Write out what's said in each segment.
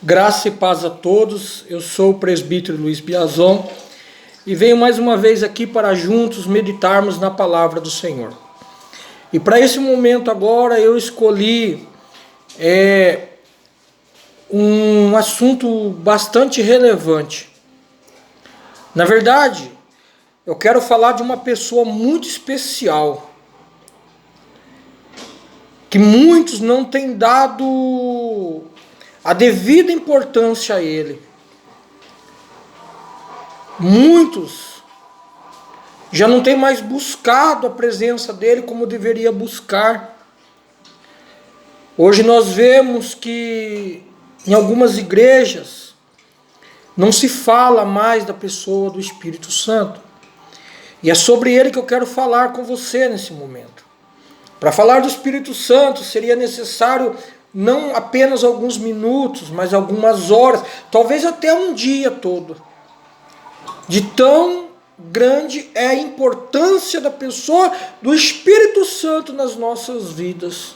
Graça e paz a todos, eu sou o presbítero Luiz Biazon e venho mais uma vez aqui para juntos meditarmos na palavra do Senhor. E para esse momento agora eu escolhi um assunto bastante relevante. Na verdade, eu quero falar de uma pessoa muito especial, que muitos não têm dado a devida importância a ele. Muitos já não têm mais buscado a presença dele como deveria buscar. Hoje nós vemos que em algumas igrejas não se fala mais da pessoa do Espírito Santo. E é sobre ele que eu quero falar com você nesse momento. Para falar do Espírito Santo seria necessário não apenas alguns minutos, mas algumas horas, talvez até um dia todo. De tão grande é a importância da pessoa do Espírito Santo nas nossas vidas.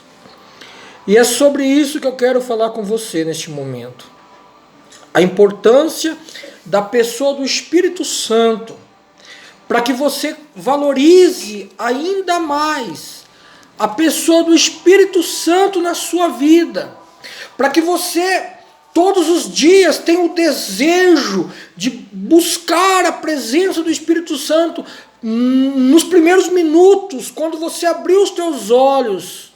E é sobre isso que eu quero falar com você neste momento. A importância da pessoa do Espírito Santo, para que você valorize ainda mais a pessoa do Espírito Santo na sua vida, para que você todos os dias tenha o desejo de buscar a presença do Espírito Santo nos primeiros minutos, quando você abrir os teus olhos.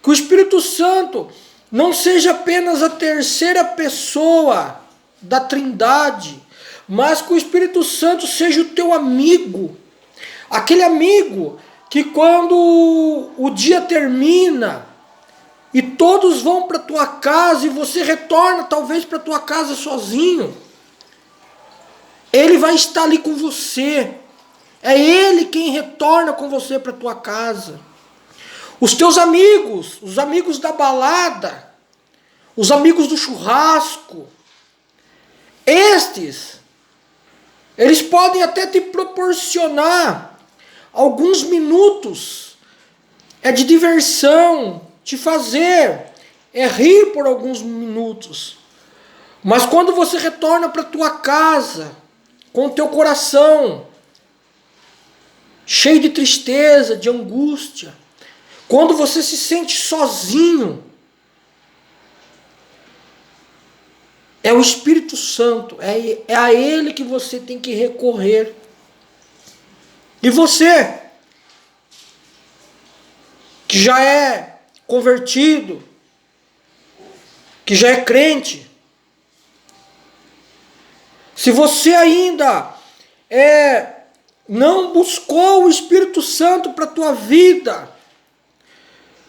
Que o Espírito Santo não seja apenas a terceira pessoa da Trindade, mas que o Espírito Santo seja o teu amigo, aquele amigo que quando o dia termina e todos vão para tua casa e você retorna talvez para tua casa sozinho, ele vai estar ali com você. É ele quem retorna com você para tua casa. Os teus amigos, os amigos da balada, os amigos do churrasco, eles podem até te proporcionar alguns minutos de diversão, te fazer rir por alguns minutos. Mas quando você retorna para tua casa, com o teu coração cheio de tristeza, de angústia, quando você se sente sozinho, é o Espírito Santo, é a Ele que você tem que recorrer. E você, que já é convertido, que já é crente, se você ainda não buscou o Espírito Santo para a tua vida,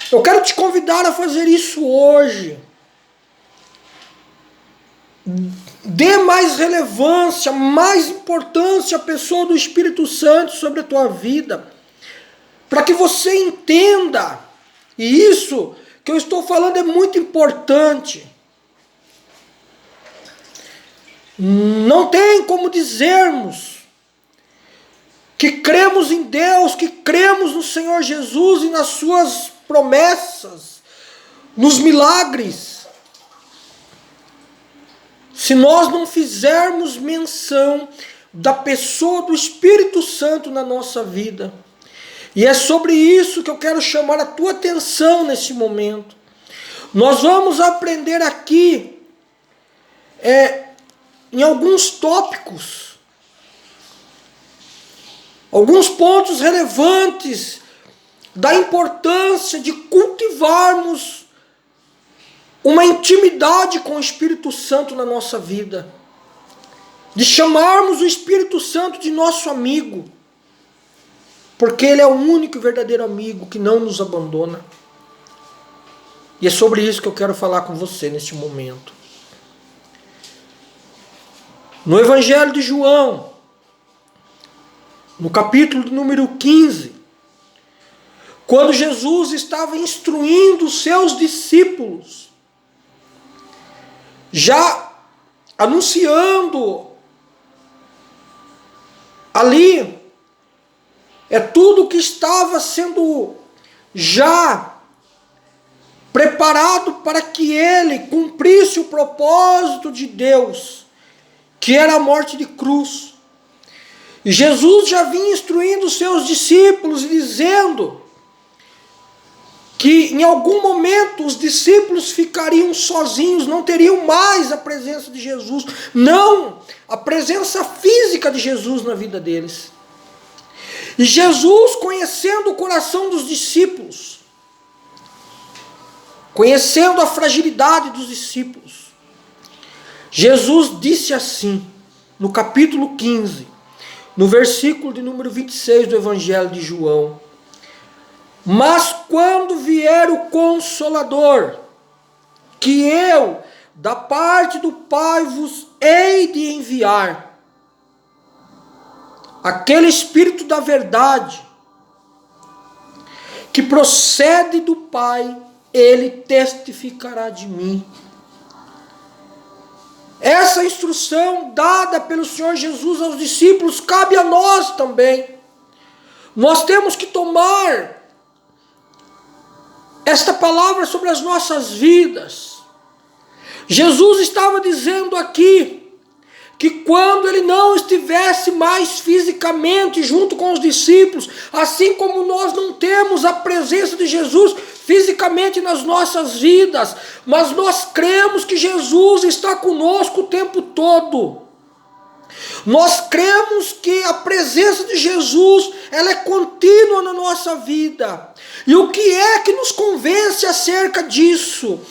eu quero te convidar a fazer isso hoje. Dê mais relevância, mais importância à pessoa do Espírito Santo sobre a tua vida, para que você entenda, e isso que eu estou falando é muito importante. Não tem como dizermos que cremos em Deus, que cremos no Senhor Jesus e nas suas promessas, nos milagres, se nós não fizermos menção da pessoa do Espírito Santo na nossa vida. E é sobre isso que eu quero chamar a tua atenção nesse momento. Nós vamos aprender aqui em alguns tópicos, alguns pontos relevantes da importância de cultivarmos uma intimidade com o Espírito Santo na nossa vida, de chamarmos o Espírito Santo de nosso amigo, porque ele é o único e verdadeiro amigo que não nos abandona. E é sobre isso que eu quero falar com você neste momento. No Evangelho de João, no capítulo número 15, quando Jesus estava instruindo os seus discípulos, já anunciando ali tudo que estava sendo já preparado para que ele cumprisse o propósito de Deus, que era a morte de cruz. E Jesus já vinha instruindo os seus discípulos e dizendo que em algum momento os discípulos ficariam sozinhos, não teriam mais a presença de Jesus, não a presença física de Jesus na vida deles. E Jesus, conhecendo o coração dos discípulos, conhecendo a fragilidade dos discípulos, Jesus disse assim, no capítulo 15, no versículo de número 26 do Evangelho de João: mas quando vier o Consolador, que eu, da parte do Pai, vos hei de enviar, aquele Espírito da verdade, que procede do Pai, ele testificará de mim. Essa instrução dada pelo Senhor Jesus aos discípulos cabe a nós também. Nós temos que tomar esta palavra sobre as nossas vidas. Jesus estava dizendo aqui que quando ele não estivesse mais fisicamente junto com os discípulos, assim como nós não temos a presença de Jesus fisicamente nas nossas vidas, mas nós cremos que Jesus está conosco o tempo todo. Nós cremos que a presença de Jesus, ela é contínua na nossa vida. E o que é que nos convence acerca disso?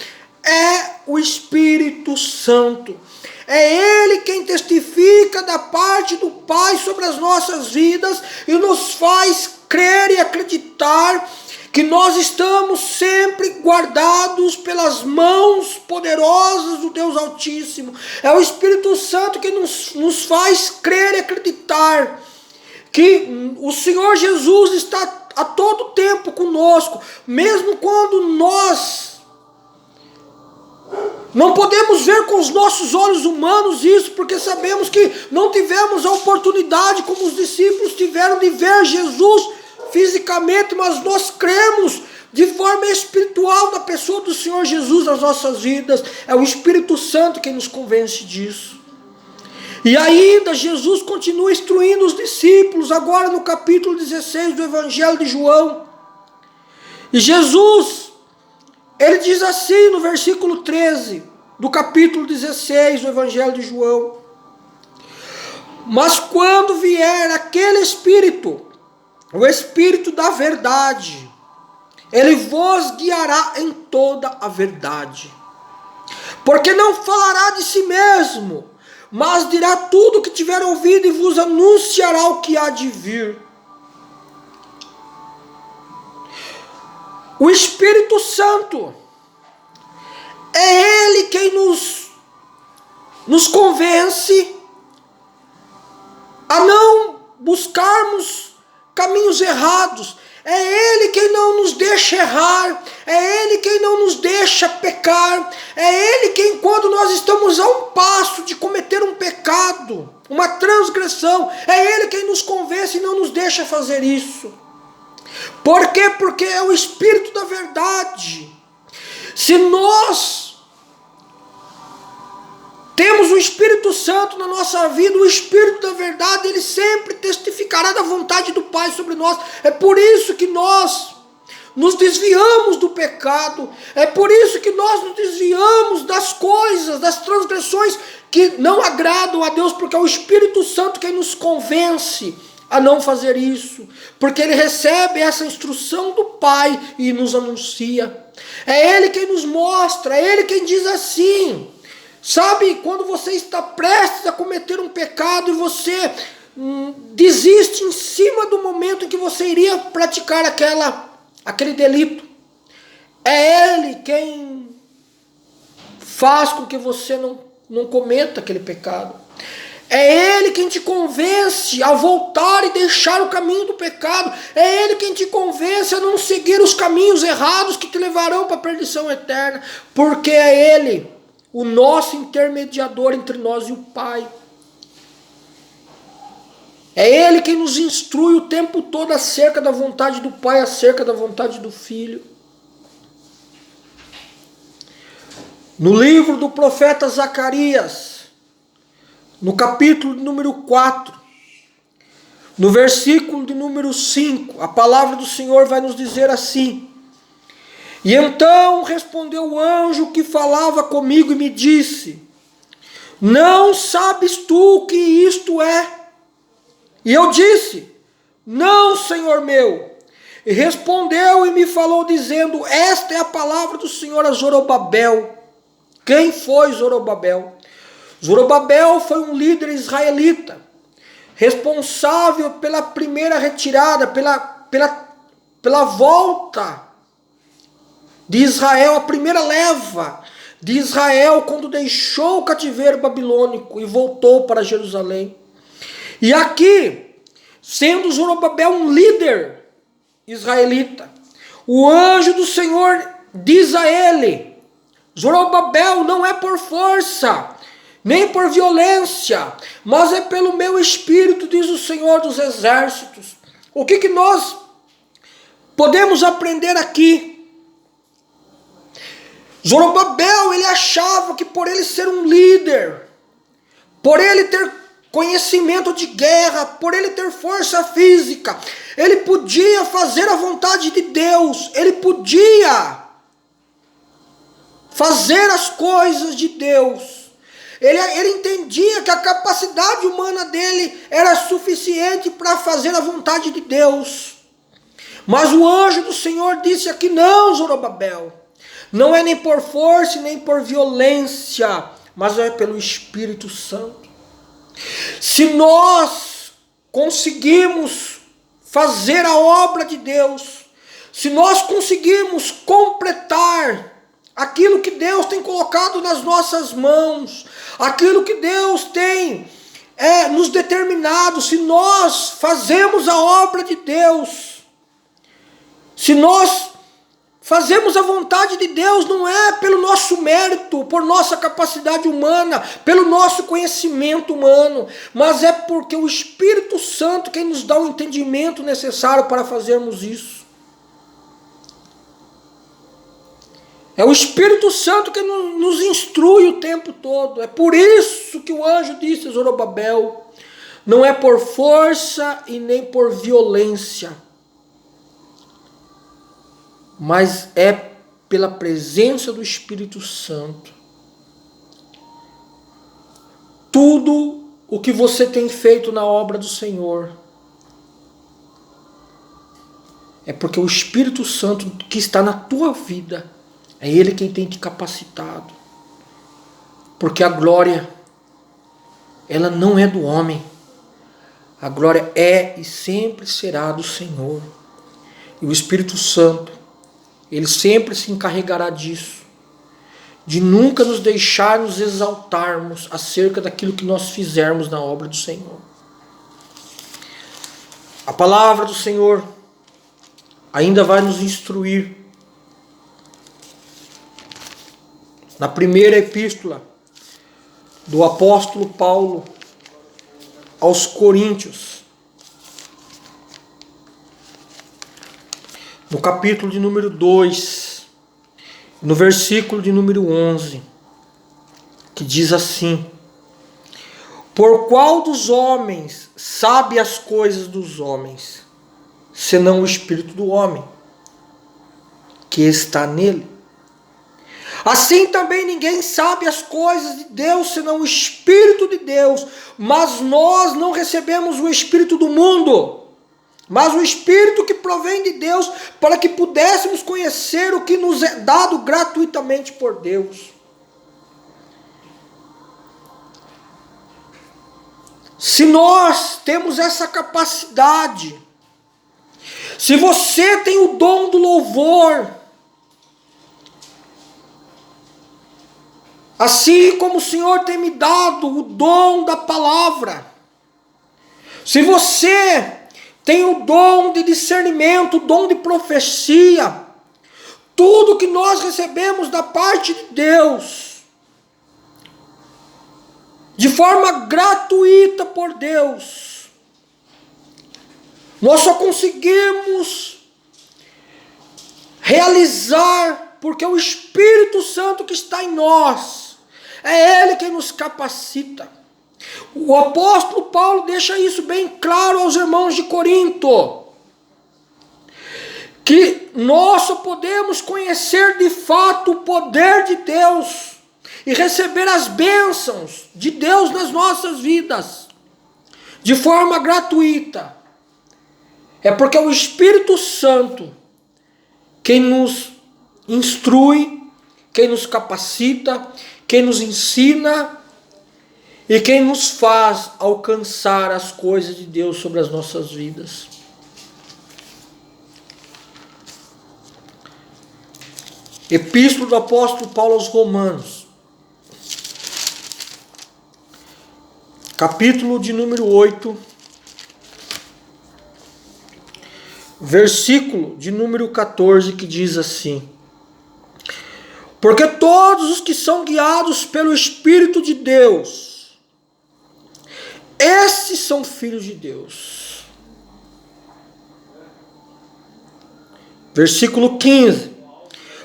É o Espírito Santo. É Ele quem testifica da parte do Pai sobre as nossas vidas e nos faz crer e acreditar que nós estamos sempre guardados pelas mãos poderosas do Deus Altíssimo. É o Espírito Santo que nos faz crer e acreditar que o Senhor Jesus está a todo tempo conosco, mesmo quando nós não podemos ver com os nossos olhos humanos isso, porque sabemos que não tivemos a oportunidade, como os discípulos tiveram, de ver Jesus fisicamente, mas nós cremos de forma espiritual na pessoa do Senhor Jesus nas nossas vidas. É o Espírito Santo quem nos convence disso. E ainda Jesus continua instruindo os discípulos, agora no capítulo 16 do Evangelho de João. E Jesus, ele diz assim no versículo 13 do capítulo 16 do Evangelho de João: mas quando vier aquele Espírito, o Espírito da verdade, ele vos guiará em toda a verdade. Porque não falará de si mesmo, mas dirá tudo o que tiver ouvido e vos anunciará o que há de vir. O Espírito Santo, é Ele quem nos convence a não buscarmos caminhos errados. É Ele quem não nos deixa errar, é Ele quem não nos deixa pecar, é Ele quem, quando nós estamos a um passo de cometer um pecado, uma transgressão, é Ele quem nos convence e não nos deixa fazer isso. Por quê? Porque é o Espírito da verdade. Se nós temos o Espírito Santo na nossa vida, o Espírito da verdade, ele sempre testificará da vontade do Pai sobre nós. É por isso que nós nos desviamos do pecado, é por isso que nós nos desviamos das coisas, das transgressões que não agradam a Deus, porque é o Espírito Santo quem nos convence a não fazer isso, porque ele recebe essa instrução do Pai e nos anuncia. É Ele quem nos mostra, é Ele quem diz assim. Sabe, quando você está prestes a cometer um pecado e você desiste em cima do momento em que você iria praticar aquele delito, é Ele quem faz com que você não cometa aquele pecado. É Ele quem te convence a voltar e deixar o caminho do pecado. É Ele quem te convence a não seguir os caminhos errados que te levarão para a perdição eterna, porque é Ele o nosso intermediador entre nós e o Pai. É Ele quem nos instrui o tempo todo acerca da vontade do Pai, acerca da vontade do Filho. No livro do profeta Zacarias, no capítulo número 4, no versículo de número 5, a palavra do Senhor vai nos dizer assim: E então respondeu o anjo que falava comigo e me disse: Não sabes tu o que isto é? E eu disse: Não, Senhor meu. E respondeu e me falou dizendo: Esta é a palavra do Senhor a Zorobabel. Quem foi Zorobabel? Zorobabel foi um líder israelita, responsável pela primeira retirada, pela volta de Israel, a primeira leva de Israel, quando deixou o cativeiro babilônico e voltou para Jerusalém. E aqui, sendo Zorobabel um líder israelita, o anjo do Senhor diz a ele: Zorobabel, não é por força, nem por violência, mas é pelo meu espírito, diz o Senhor dos exércitos. O que nós podemos aprender aqui? Zorobabel, ele achava que por ele ser um líder, por ele ter conhecimento de guerra, por ele ter força física, ele podia fazer a vontade de Deus, ele podia fazer as coisas de Deus. Ele entendia que a capacidade humana dele era suficiente para fazer a vontade de Deus. Mas o anjo do Senhor disse aqui: não, Zorobabel, não é nem por força nem por violência, mas é pelo Espírito Santo. Se nós conseguimos fazer a obra de Deus, se nós conseguimos completar aquilo que Deus tem colocado nas nossas mãos, aquilo que Deus tem nos determinado, se nós fazemos a obra de Deus, se nós fazemos a vontade de Deus, não é pelo nosso mérito, por nossa capacidade humana, pelo nosso conhecimento humano, mas é porque o Espírito Santo quem nos dá o entendimento necessário para fazermos isso. É o Espírito Santo que nos instrui o tempo todo. É por isso que o anjo disse a Zorobabel: não é por força e nem por violência, mas é pela presença do Espírito Santo. Tudo o que você tem feito na obra do Senhor é porque o Espírito Santo que está na tua vida, é Ele quem tem te capacitado. Porque a glória, ela não é do homem. A glória é e sempre será do Senhor. E o Espírito Santo, Ele sempre se encarregará disso. De nunca nos deixar nos exaltarmos acerca daquilo que nós fizermos na obra do Senhor. A palavra do Senhor ainda vai nos instruir na primeira epístola do apóstolo Paulo aos Coríntios, no capítulo de número 2, no versículo de número 11, que diz assim: Por qual dos homens sabe as coisas dos homens, senão o Espírito do homem, que está nele? Assim também ninguém sabe as coisas de Deus, senão o Espírito de Deus. Mas nós não recebemos o Espírito do mundo, mas o Espírito que provém de Deus, para que pudéssemos conhecer o que nos é dado gratuitamente por Deus. Se nós temos essa capacidade, se você tem o dom do louvor, assim como o Senhor tem me dado o dom da palavra, se você tem o dom de discernimento, o dom de profecia, tudo que nós recebemos da parte de Deus, de forma gratuita por Deus, nós só conseguimos realizar porque o Espírito Santo que está em nós, é Ele quem nos capacita. O apóstolo Paulo deixa isso bem claro aos irmãos de Corinto, que nós só podemos conhecer de fato o poder de Deus e receber as bênçãos de Deus nas nossas vidas, de forma gratuita. É porque é o Espírito Santo quem nos instrui, quem nos capacita, quem nos ensina e quem nos faz alcançar as coisas de Deus sobre as nossas vidas. Epístola do apóstolo Paulo aos Romanos, capítulo de número 8, versículo de número 14, que diz assim: porque todos os que são guiados pelo Espírito de Deus, esses são filhos de Deus. Versículo 15: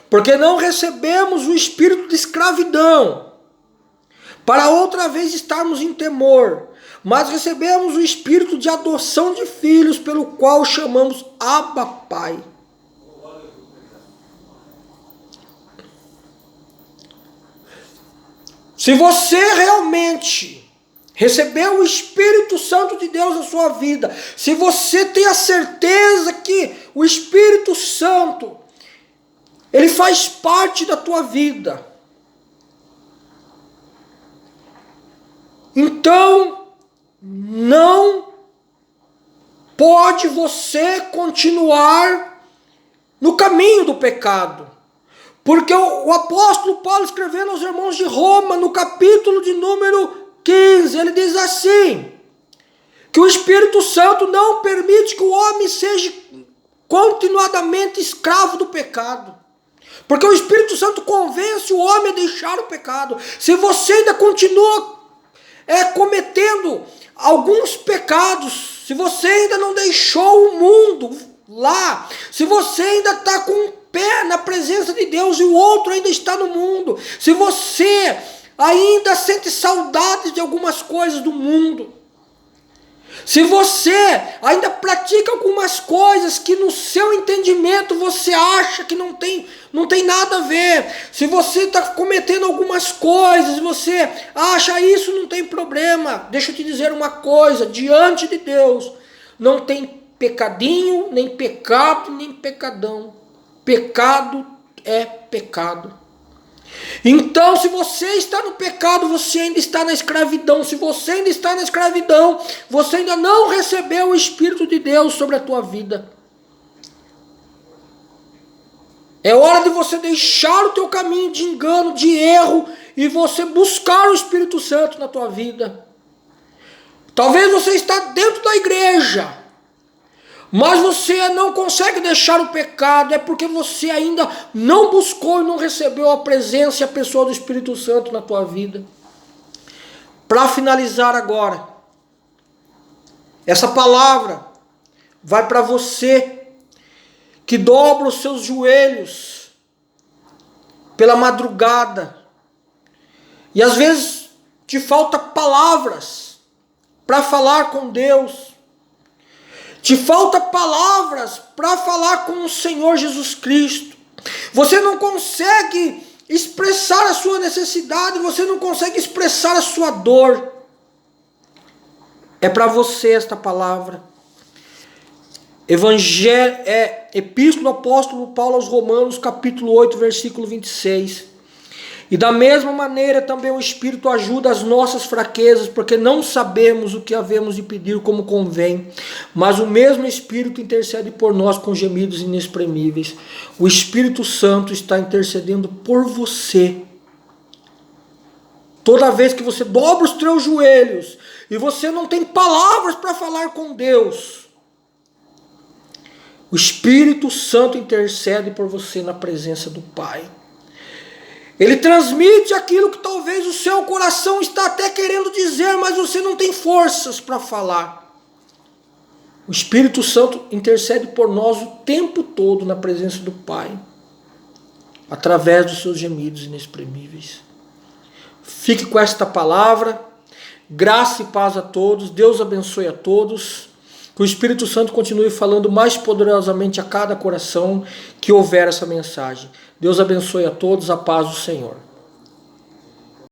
porque não recebemos o espírito de escravidão, para outra vez estarmos em temor, mas recebemos o espírito de adoção de filhos, pelo qual chamamos Abba, Pai. Se você realmente recebeu o Espírito Santo de Deus na sua vida, se você tem a certeza que o Espírito Santo, ele faz parte da tua vida, então não pode você continuar no caminho do pecado. Porque o apóstolo Paulo, escrevendo aos irmãos de Roma, no capítulo de número 15, ele diz assim, que o Espírito Santo não permite que o homem seja continuadamente escravo do pecado. Porque o Espírito Santo convence o homem a deixar o pecado. Se você ainda continua cometendo alguns pecados, se você ainda não deixou o mundo lá, se você ainda está com um pé na presença de Deus e o outro ainda está no mundo, se você ainda sente saudades de algumas coisas do mundo, se você ainda pratica algumas coisas que no seu entendimento você acha que não tem nada a ver, se você está cometendo algumas coisas, você acha isso não tem problema, deixa eu te dizer uma coisa, diante de Deus não tem pecadinho, nem pecado, nem pecadão. Pecado é pecado. Então, se você está no pecado, você ainda está na escravidão. Se você ainda está na escravidão, você ainda não recebeu o Espírito de Deus sobre a tua vida. É hora de você deixar o teu caminho de engano, de erro, e você buscar o Espírito Santo na tua vida. Talvez você está dentro da igreja, mas você não consegue deixar o pecado, é porque você ainda não buscou e não recebeu a presença e a pessoa do Espírito Santo na tua vida. Para finalizar agora, essa palavra vai para você que dobra os seus joelhos pela madrugada e às vezes te falta palavras para falar com Deus. Te falta palavras para falar com o Senhor Jesus Cristo. Você não consegue expressar a sua necessidade, você não consegue expressar a sua dor. É para você esta palavra. Epístola do apóstolo Paulo aos Romanos, capítulo 8, versículo 26. E da mesma maneira também o Espírito ajuda as nossas fraquezas, porque não sabemos o que havemos de pedir como convém, mas o mesmo Espírito intercede por nós com gemidos inexprimíveis. O Espírito Santo está intercedendo por você. Toda vez que você dobra os teus joelhos e você não tem palavras para falar com Deus, o Espírito Santo intercede por você na presença do Pai. Ele transmite aquilo que talvez o seu coração está até querendo dizer, mas você não tem forças para falar. O Espírito Santo intercede por nós o tempo todo na presença do Pai. através dos seus gemidos inexprimíveis. Fique com esta palavra. Graça e paz a todos. Deus abençoe a todos. Que o Espírito Santo continue falando mais poderosamente a cada coração que houver essa mensagem. Deus abençoe a todos. A paz do Senhor.